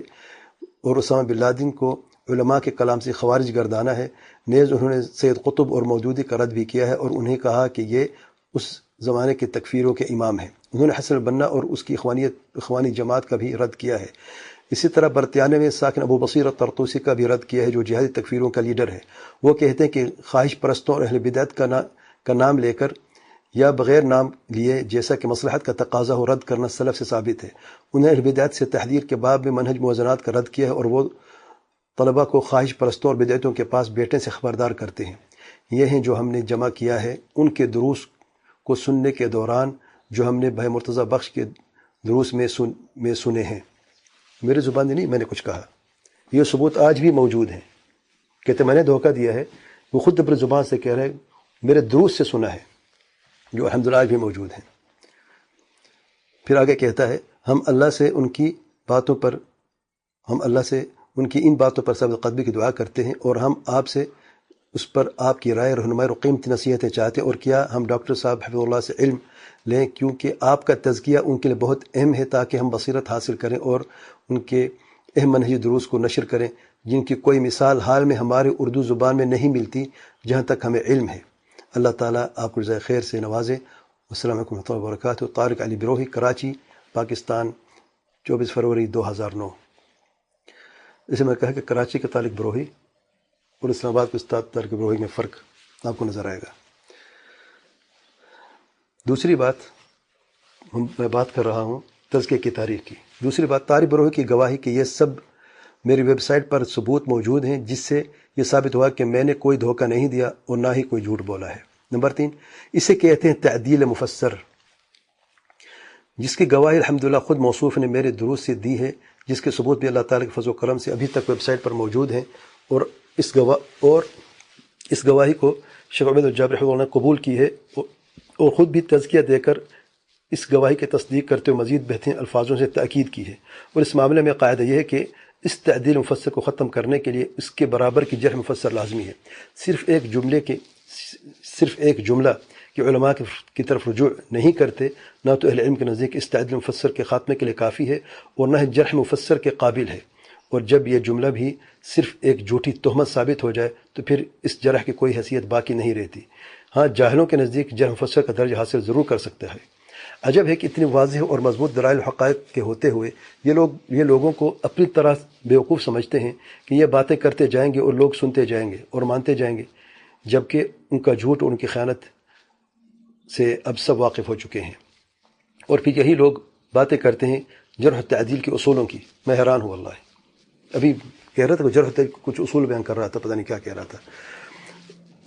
اور اسامہ بن لادن کو علماء کے کلام سے خوارج گردانا ہے۔ نیز انہوں نے سید قطب اور مودودی کا رد بھی کیا ہے، اور انہیں کہا کہ یہ اس زمانے کے تکفیروں کے امام ہیں۔ انہوں نے حسن البنا اور اس کی اخوانی جماعت کا بھی رد کیا ہے۔ اسی طرح برطانیہ میں ساکن ابو بصیر طرطوسی کا بھی رد کیا ہے جو جہادی تکفیروں کا لیڈر ہے۔ وہ کہتے ہیں کہ خواہش پرستوں اور اہل بدعت کا نام لے کر یا بغیر نام لیے جیسا کہ مصلحت کا تقاضا ہو رد کرنا سلف سے ثابت ہے۔ انہیں اہل بدعت سے تحذیر کے باب میں منہج موازنات کا رد کیا ہے اور وہ طلبہ کو خواہش پرستوں اور بدعتوں کے پاس بیٹھنے سے خبردار کرتے ہیں۔ یہ ہیں جو ہم نے جمع کیا ہے ان کے دروس کو سننے کے دوران جو ہم نے بھائی مرتضیٰ بخش کے دروس میں سنے ہیں۔ میری زبان نہیں، میں نے کچھ کہا، یہ ثبوت آج بھی موجود ہیں۔ کہتے میں نے دھوکہ دیا ہے، وہ خود اپنی زبان سے کہہ رہے میرے دروس سے سنا ہے، جو الحمدللہ آج بھی موجود ہیں۔ پھر آگے کہتا ہے ہم اللہ سے ان کی ان باتوں پر ثابت قدمی کی دعا کرتے ہیں اور ہم آپ سے اس پر آپ کی رائے، رہنمائی اور قیمتی نصیحتیں چاہتے ہیں، اور کیا ہم ڈاکٹر صاحب حفظ اللہ سے علم لیں، کیونکہ آپ کا تزکیہ ان کے لیے بہت اہم ہے تاکہ ہم بصیرت حاصل کریں اور ان کے اہم منہجی دروس کو نشر کریں جن کی کوئی مثال حال میں ہماری اردو زبان میں نہیں ملتی جہاں تک ہمیں علم ہے۔ اللہ تعالیٰ آپ کو جزائے خیر سے نوازے۔ السلام علیکم ورحمۃ اللہ وبرکاتہ۔ طارق علی بروہی، کراچی، پاکستان، 24 فروری 2009۔ جیسے میں کہا کہ کراچی کا طارق بروہی اور اسلام آباد کے استاد طارق بروہی میں فرق آپ کو نظر آئے گا۔ دوسری بات میں بات کر رہا ہوں تزکیے کی تاریخ کی۔ دوسری بات طارق بروہی کی گواہی کہ یہ سب میری ویب سائٹ پر ثبوت موجود ہیں جس سے یہ ثابت ہوا کہ میں نے کوئی دھوکہ نہیں دیا اور نہ ہی کوئی جھوٹ بولا ہے۔ نمبر 3، اسے کہتے ہیں تعدیل مفسر، جس کی گواہی الحمدللہ خود موصوف نے میرے دروس سے دی ہے، جس کے ثبوت بھی اللہ تعالیٰ کے فضل و کرم سے ابھی تک ویب سائٹ پر موجود ہیں، اور اس گواہی کو شیخ عبید الجابر رحمہ اللہ نے قبول کی ہے اور خود بھی تزکیہ دے کر اس گواہی کی تصدیق کرتے ہوئے مزید بہترین الفاظوں سے تاکید کی ہے۔ اور اس معاملے میں قاعدہ یہ ہے کہ اس تعدیل مفسر کو ختم کرنے کے لیے اس کے برابر کی جرح مفسر لازمی ہے۔ صرف ایک جملہ کہ علماء کی طرف رجوع نہیں کرتے نہ تو اہل علم کے نزدیک اس تعدیل مفسر کے خاتمے کے لیے کافی ہے اور نہ ہی جرح مفسر کے قابل ہے، اور جب یہ جملہ بھی صرف ایک جھوٹی تہمت ثابت ہو جائے تو پھر اس جرح کی کوئی حیثیت باقی نہیں رہتی۔ ہاں، جاہلوں کے نزدیک جرح مفسر کا درجہ حاصل ضرور کر سکتا ہے۔ عجب ہے کہ اتنی واضح اور مضبوط دلائل حقائق کے ہوتے ہوئے یہ لوگوں کو اپنی طرح بیوقوف سمجھتے ہیں کہ یہ باتیں کرتے جائیں گے اور لوگ سنتے جائیں گے اور مانتے جائیں گے، جبکہ ان کا جھوٹ اور ان کی خیانت سے اب سب واقف ہو چکے ہیں۔ اور پھر یہی لوگ باتیں کرتے ہیں جرح تعدیل کے اصولوں کی۔ میں حیران ہوں واللہ، ابھی کہہ رہا تھا کہ جرح کچھ اصول بیان کر رہا تھا، پتہ نہیں کیا کہہ رہا تھا،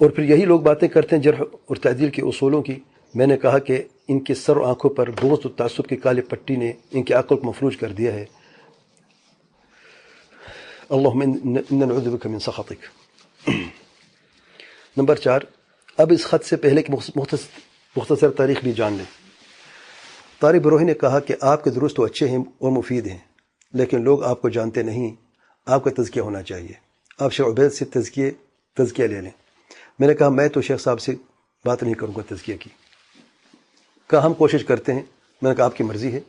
اور پھر یہی لوگ باتیں کرتے ہیں جرح اور تعدیل کے اصولوں کی۔ میں نے کہا کہ ان کے سر و آنکھوں پر بغض و تعصب کی کالی پٹی نے ان کی عقل کو مفلوج کر دیا ہے۔ اللہم انا نعوذ بک من سخطک۔ نمبر 4، اب اس خط سے پہلے کی مختصر تاریخ بھی جان لیں۔ طارق بروہی نے کہا کہ آپ کے دروس تو اچھے ہیں اور مفید ہیں، لیکن لوگ آپ کو جانتے نہیں، آپ کا تزکیہ ہونا چاہیے، آپ شیخ عبید سے تزکیہ لے لیں۔ میں نے کہا میں تو شیخ صاحب سے بات نہیں کروں گا تزکیہ کی، کہا ہم کوشش کرتے ہیں۔ میں نے کہا آپ کی مرضی ہے۔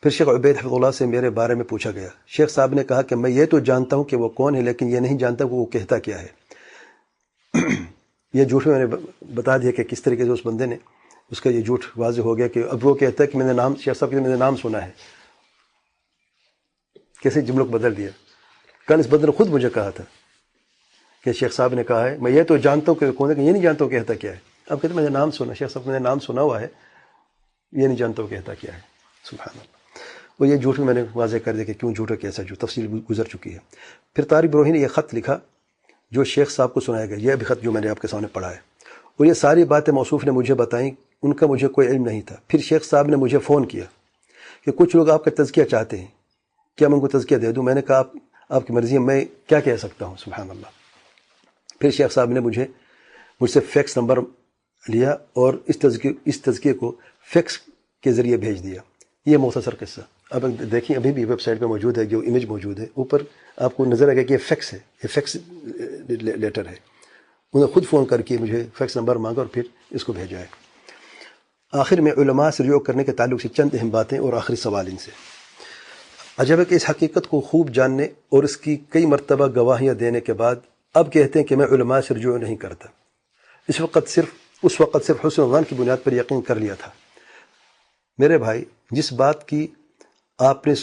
پھر شیخ عبید حفظ اللہ سے میرے بارے میں پوچھا گیا۔ شیخ صاحب نے کہا کہ میں یہ تو جانتا ہوں کہ وہ کون ہے، لیکن یہ نہیں جانتا کہ وہ کہتا کیا ہے۔ یہ جھوٹ میں نے بتا دیا کہ کس طریقے سے اس بندے نے اس کا یہ جھوٹ واضح ہو گیا کہ اب وہ کہتا ہے کہ میں نے نام شیخ صاحب کے میں نے نام سنا ہے، کیسے جملوں کو بدل دیا۔ کل اس بندے نے خود مجھے کہا تھا کہ شیخ صاحب نے کہا ہے میں یہ تو جانتا ہوں کہ کون ہے، کہ یہ نہیں جانتا ہوں کہتا کیا ہے۔ اب کہتے میں نے نام سنا، شیخ صاحب میں نے نام سنا ہوا ہے، یہ نہیں جانتا ہوں کہتا کیا ہے۔ سبحان اللہ۔ وہ یہ جھوٹ میں نے واضح کر دیا کہ کیوں جھوٹ ہے، کیسا جھوٹ، تفصیل گزر چکی ہے۔ پھر طارق بروہی نے یہ خط لکھا جو شیخ صاحب کو سنایا گیا، یہ بھی خط جو میں نے آپ کے سامنے پڑھا ہے، اور یہ ساری باتیں موصوف نے مجھے بتائیں، ان کا مجھے کوئی علم نہیں تھا۔ پھر شیخ صاحب نے مجھے فون کیا کہ کچھ لوگ آپ کا تزکیہ چاہتے ہیں، کیا میں ان کو تزکیہ دے دوں؟ میں نے کہا آپ کی مرضی ہے، میں کیا کہہ سکتا ہوں۔ سبحان اللہ۔ پھر شیخ صاحب نے مجھ سے فیکس نمبر لیا اور اس تزکیے کو فیکس کے ذریعے بھیج دیا۔ یہ مختصر قصہ اب دیکھیں، ابھی بھی ویب سائٹ پہ موجود ہے، جو امیج موجود ہے اوپر آپ کو نظر آئے گا کہ یہ فیکس ہے، یہ فیکس لیٹر ہے۔ انہیں خود فون کر کے مجھے فیکس نمبر مانگا اور پھر اس کو بھیجا ہے۔ آخر میں علماء سے رجوع کرنے کے تعلق سے چند اہم باتیں اور آخری سوال ان سے۔ عجب ہے کہ اس حقیقت کو خوب جاننے اور اس کی کئی مرتبہ گواہیاں دینے کے بعد اب کہتے ہیں کہ میں علماء سے رجوع نہیں کرتا۔ اس وقت صرف حسن ظن کی بنیاد پر یقین کر لیا تھا۔ میرے بھائی، جس بات کے آپ نے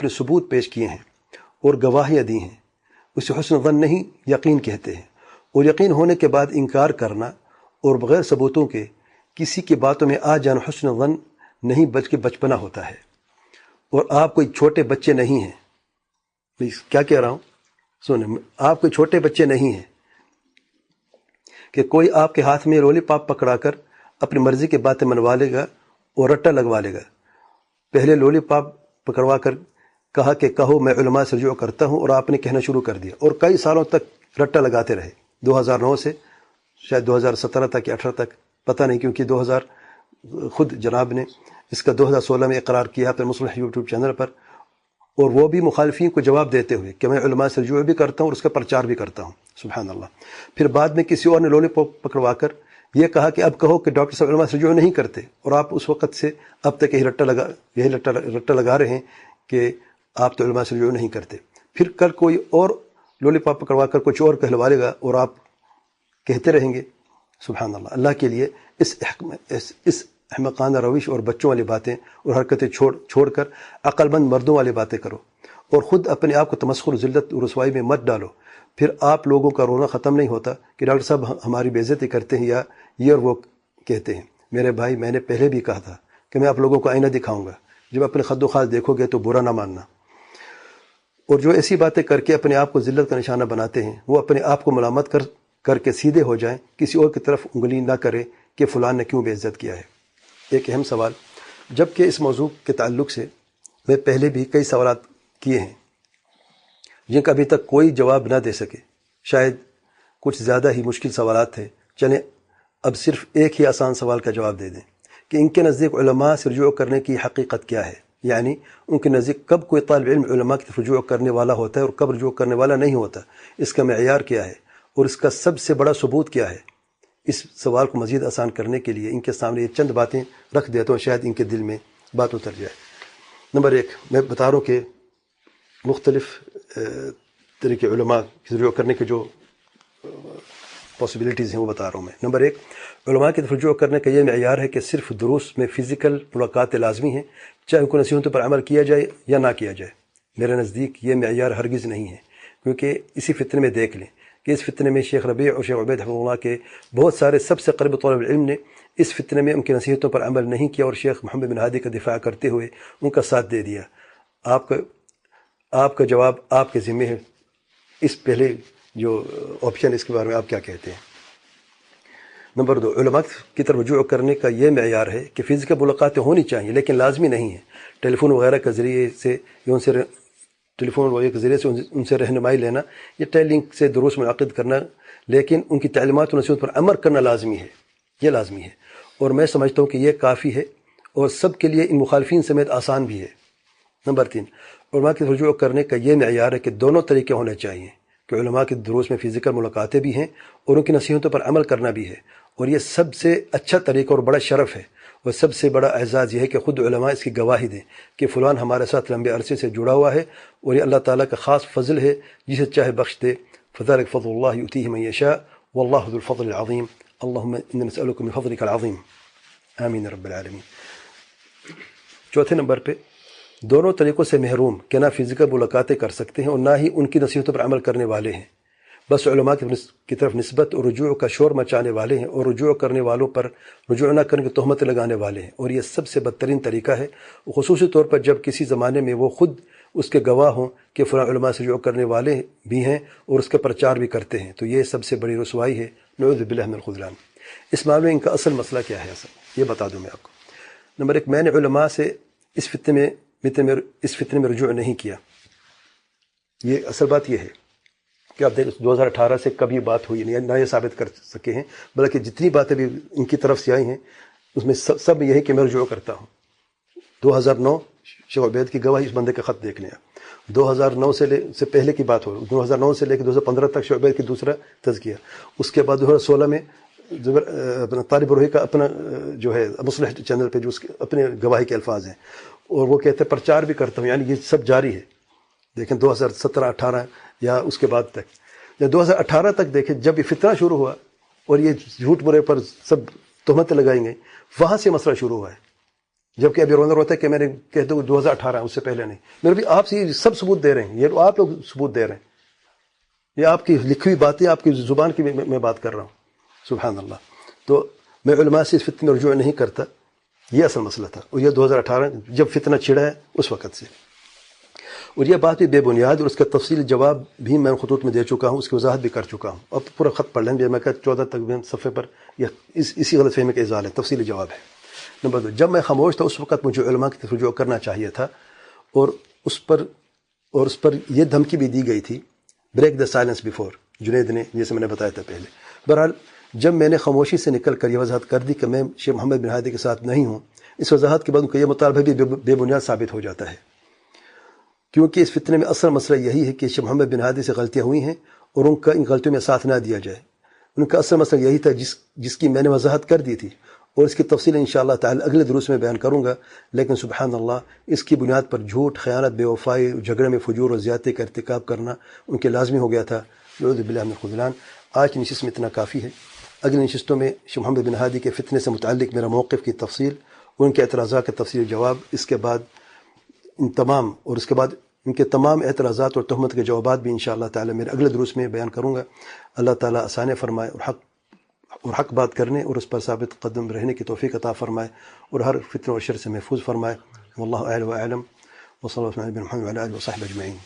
ثبوت پیش کیے ہیں اور گواہیاں دی ہیں، اسے حسن ظن نہیں یقین کہتے ہیں، اور یقین ہونے کے بعد انکار کرنا اور بغیر ثبوتوں کے کسی کی باتوں میں آ جانا حسن ظن نہیں بلکہ بچپنا ہوتا ہے۔ اور آپ کوئی چھوٹے بچے نہیں ہیں، کیا کہہ رہا ہوں سنیں، آپ کوئی چھوٹے بچے نہیں ہیں کہ کوئی آپ کے ہاتھ میں لولی پاپ پکڑا کر اپنی مرضی کی باتیں منوا لے گا اور رٹا لگوا لے گا۔ پہلے لولی پاپ پکڑوا کر کہا کہ کہو میں علماء سے رجوع کرتا ہوں، اور آپ نے کہنا شروع کر دیا، اور کئی سالوں تک رٹا لگاتے رہے، 2009 سے شاید 2017 تک یا 18 تک، پتہ نہیں، کیونکہ 2000 خود جناب نے اس کا 2016 میں اقرار کیا اپنے مصلح یوٹیوب چینل پر، اور وہ بھی مخالفین کو جواب دیتے ہوئے کہ میں علماء سے رجوع بھی کرتا ہوں اور اس کا پرچار بھی کرتا ہوں، سبحان اللہ۔ پھر بعد میں کسی اور نے لولی پاپ پکڑوا کر یہ کہا کہ اب کہو کہ ڈاکٹر صاحب علماء سے رجوع نہیں کرتے، اور آپ اس وقت سے اب تک یہی رٹا لگا رہے ہیں کہ آپ تو علماء سے رجوع نہیں کرتے۔ پھر کل کوئی اور لولی پاپ پکڑوا کر کچھ اور کہلوا لے گا اور آپ کہتے رہیں گے، سبحان اللہ۔ اللہ کے لیے اس احمقانہ روش اور بچوں والی باتیں اور حرکتیں چھوڑ کر عقل مند مردوں والی باتیں کرو، اور خود اپنے آپ کو تمسخر، ذلت اور رسوائی میں مت ڈالو۔ پھر آپ لوگوں کا رونا ختم نہیں ہوتا کہ ڈاکٹر صاحب ہماری بے عزتی کرتے ہیں یا یہ اور وہ کہتے ہیں۔ میرے بھائی، میں نے پہلے بھی کہا تھا کہ میں آپ لوگوں کو آئینہ دکھاؤں گا، جب اپنے خد و خال دیکھو گے تو برا نہ ماننا۔ اور جو ایسی باتیں کر کے اپنے آپ کو ذلت کا نشانہ بناتے ہیں، وہ اپنے آپ کو ملامت کر کے سیدھے ہو جائیں، کسی اور کی طرف انگلی نہ کرے کہ فلان نے کیوں بے عزت کیا ہے۔ ایک اہم سوال، جبکہ اس موضوع کے تعلق سے میں پہلے بھی کئی سوالات کیے ہیں جن کا ابھی تک کوئی جواب نہ دے سکے، شاید کچھ زیادہ ہی مشکل سوالات تھے۔ چلیں اب صرف ایک ہی آسان سوال کا جواب دے دیں کہ ان کے نزدیک علماء سے رجوع کرنے کی حقیقت کیا ہے، یعنی ان کے نزدیک کب کوئی طالب علم علماء کی طرف رجوع کرنے والا ہوتا ہے اور کب رجوع کرنے والا نہیں ہوتا، اس کا معیار کیا ہے اور اس کا سب سے بڑا ثبوت کیا ہے۔ اس سوال کو مزید آسان کرنے کے لیے ان کے سامنے یہ چند باتیں رکھ دیتا ہوں، شاید ان کے دل میں بات اتر جائے۔ نمبر 1، میں بتا رہا ہوں کہ مختلف طریقے علماء کی رجوع کرنے کے جو پاسبلٹیز ہیں وہ بتا رہا ہوں میں۔ نمبر 1، علماء کی طرف رجوع کرنے کا یہ معیار ہے کہ صرف دروس میں فزیکل ملاقات لازمی ہیں، چاہے ان کو نصیحتوں پر عمل کیا جائے یا نہ کیا جائے۔ میرے نزدیک یہ معیار ہرگز نہیں ہے، کیونکہ اسی فتنے میں دیکھ لیں کہ اس فتنے میں شیخ ربیع اور شیخ عبید حفظ اللہ کے بہت سارے سب سے قریب طالب علم نے اس فتنے میں ان کی نصیحتوں پر عمل نہیں کیا، اور شیخ محمد بن ہادی کا دفاع کرتے ہوئے ان کا ساتھ دے دیا۔ آپ کا جواب آپ کے ذمہ ہے۔ اس پہلے جو آپشن، اس کے بارے میں آپ کیا کہتے ہیں؟ نمبر 2، علماء کی طرف رجوع کرنے کا یہ معیار ہے کہ فزیکل ملاقاتیں ہونی چاہیے لیکن لازمی نہیں ہیں۔ ٹیلیفون وغیرہ کے ذریعے سے ان سے رہنمائی لینا یا ٹیلی لنک سے دروس منعقد کرنا، لیکن ان کی تعلیمات و نصیحت پر عمل کرنا لازمی ہے، یہ لازمی ہے، اور میں سمجھتا ہوں کہ یہ کافی ہے اور سب کے لیے ان مخالفین سمیت آسان بھی ہے۔ نمبر 3، علماء کی رجوع کرنے کا یہ معیار ہے کہ دونوں طریقے ہونے چاہیے، کہ علماء کے دروس میں فزیکل ملاقاتیں بھی ہیں اور ان کی نصیحتوں پر عمل کرنا بھی ہے، اور یہ سب سے اچھا طریقہ اور بڑا شرف ہے، اور سب سے بڑا اعزاز یہ ہے کہ خود علماء اس کی گواہی دیں کہ فلان ہمارے ساتھ لمبے عرصے سے جڑا ہوا ہے، اور یہ اللہ تعالیٰ کا خاص فضل ہے، جسے چاہے بخش دے۔ فذلک فضل اللہ یؤتیہ من یشاء واللہ ذو الفضل العظیم، اللہم انا نسألک من فضلک العظیم، آمین رب العالمین۔ چوتھے نمبر پہ، دونوں طریقوں سے محروم کہ نہ فزیکل ملاقاتیں کر سکتے ہیں اور نہ ہی ان کی نصیحتوں پر عمل کرنے والے ہیں، بس علماء کی طرف نسبت اور رجوع کا شور مچانے والے ہیں، اور رجوع کرنے والوں پر رجوع نہ کرنے کی تہمتیں لگانے والے ہیں، اور یہ سب سے بدترین طریقہ ہے، خصوصی طور پر جب کسی زمانے میں وہ خود اس کے گواہ ہوں کہ فلاں علماء سے رجوع کرنے والے بھی ہیں اور اس کا پرچار بھی کرتے ہیں، تو یہ سب سے بڑی رسوائی ہے، نعوذ باللہ من الخذلان۔ اس معاملے میں ان کا اصل مسئلہ کیا ہے، یہ بتا دوں میں آپ کو۔ نمبر 1، میں نے علماء سے اس فتنے میں رجوع نہیں کیا۔ یہ اصل بات یہ ہے کہ آپ دیکھ 2018 سے کبھی بات ہوئی نہیں، نہ یہ ثابت کر سکے ہیں، بلکہ جتنی باتیں بھی ان کی طرف سے آئی ہیں اس میں سب یہ ہے کہ میں رجوع کرتا ہوں۔ 2009 شیخ عبید کی گواہی، اس بندے کا خط دیکھ لیں آپ، 2009 سے پہلے کی بات ہو، 2009 سے لے کے 2015 تک شیخ عبید کی دوسرا تزکیہ، اس کے بعد 2016 میں طالب روحی کا اپنا جو ہے مصلح چینل پہ جو اس کے اپنے گواہی کے الفاظ ہیں، اور وہ کہتے ہیں پرچار بھی کرتا ہوں، یعنی یہ سب جاری ہے۔ دیکھیں 2017-18 یا اس کے بعد تک، یا 2018 تک دیکھیں جب یہ فتنہ شروع ہوا اور یہ جھوٹ مرے پر سب تہمتیں لگائیں گے، وہاں سے مسئلہ شروع ہوا ہے۔ جبکہ ابھی رونا روتا ہے کہ میں نے کہہ دوں 2018، اس سے پہلے نہیں، میرے بھی آپ سے یہ سب ثبوت دے رہے ہیں، یہ آپ لوگ ثبوت دے رہے ہیں، یہ آپ کی لکھی ہوئی باتیں، آپ کی زبان کی میں بات کر رہا ہوں، سبحان اللہ۔ تو میں علماء سے اس فتنے میں رجوع نہیں کرتا، یہ اصل مسئلہ تھا، اور یہ 2018 جب فتنہ چھڑا ہے اس وقت سے. اور یہ بات بھی بے بنیاد، اور اس کا تفصیلی جواب بھی میں خطوط میں دے چکا ہوں، اس کی وضاحت بھی کر چکا ہوں. اب پورا خط پڑھ لیں، میں کہا 14 تک صفحے پر یہ اسی غلط فہمی کا اظہار ہے، تفصیلی جواب ہے. نمبر 2، جب میں خاموش تھا اس وقت مجھے علماء کی طرف رجوع کرنا چاہیے تھا، اور اس پر یہ دھمکی بھی دی گئی تھی، break the silence before, Junaid نے، جیسے میں نے بتایا تھا پہلے. بہرحال جب میں نے خاموشی سے نکل کر یہ وضاحت کر دی کہ میں شیخ محمد بن ہادی کے ساتھ نہیں ہوں، اس وضاحت کے بعد ان کا یہ مطالبہ بھی بے بنیاد ثابت ہو جاتا ہے، کیونکہ اس فتنے میں اصل مسئلہ یہی ہے کہ شیخ محمد بن ہادی سے غلطیاں ہوئی ہیں اور ان کا ان غلطیوں میں ساتھ نہ دیا جائے. ان کا اصل مسئلہ یہی تھا جس کی میں نے وضاحت کر دی تھی، اور اس کی تفصیل انشاءاللہ تعالی اگلے دروس میں بیان کروں گا. لیکن سبحان اللہ، اس کی بنیاد پر جھوٹ، خیانت، بے وفائی، جھگڑے میں فجور اور زیادتی کا ارتکاب کرنا ان کے لازمی ہو گیا تھا. نعوذ باللہ من الخذلان. آج کی نشست میں اتنا کافی ہے. اگلی نشستوں میں شیخ محمد بن ہادی کے فتنے سے متعلق میرا موقف کی تفصیل، ان کے اعتراضات کا تفصیلی جواب، اس کے بعد ان کے تمام اعتراضات اور تہمت کے جوابات بھی انشاءاللہ تعالی میرے اگلے دروس میں بیان کروں گا. اللہ تعالیٰ آسانی فرمائے اور حق بات کرنے اور اس پر ثابت قدم رہنے کی توفیق عطا فرمائے، اور ہر فتنہ و شر سے محفوظ فرمائے. واللہ اعلم و اعلم، وصلی اللہ علیہ وسلم وعلی آلہ وصحبہ اجمعین.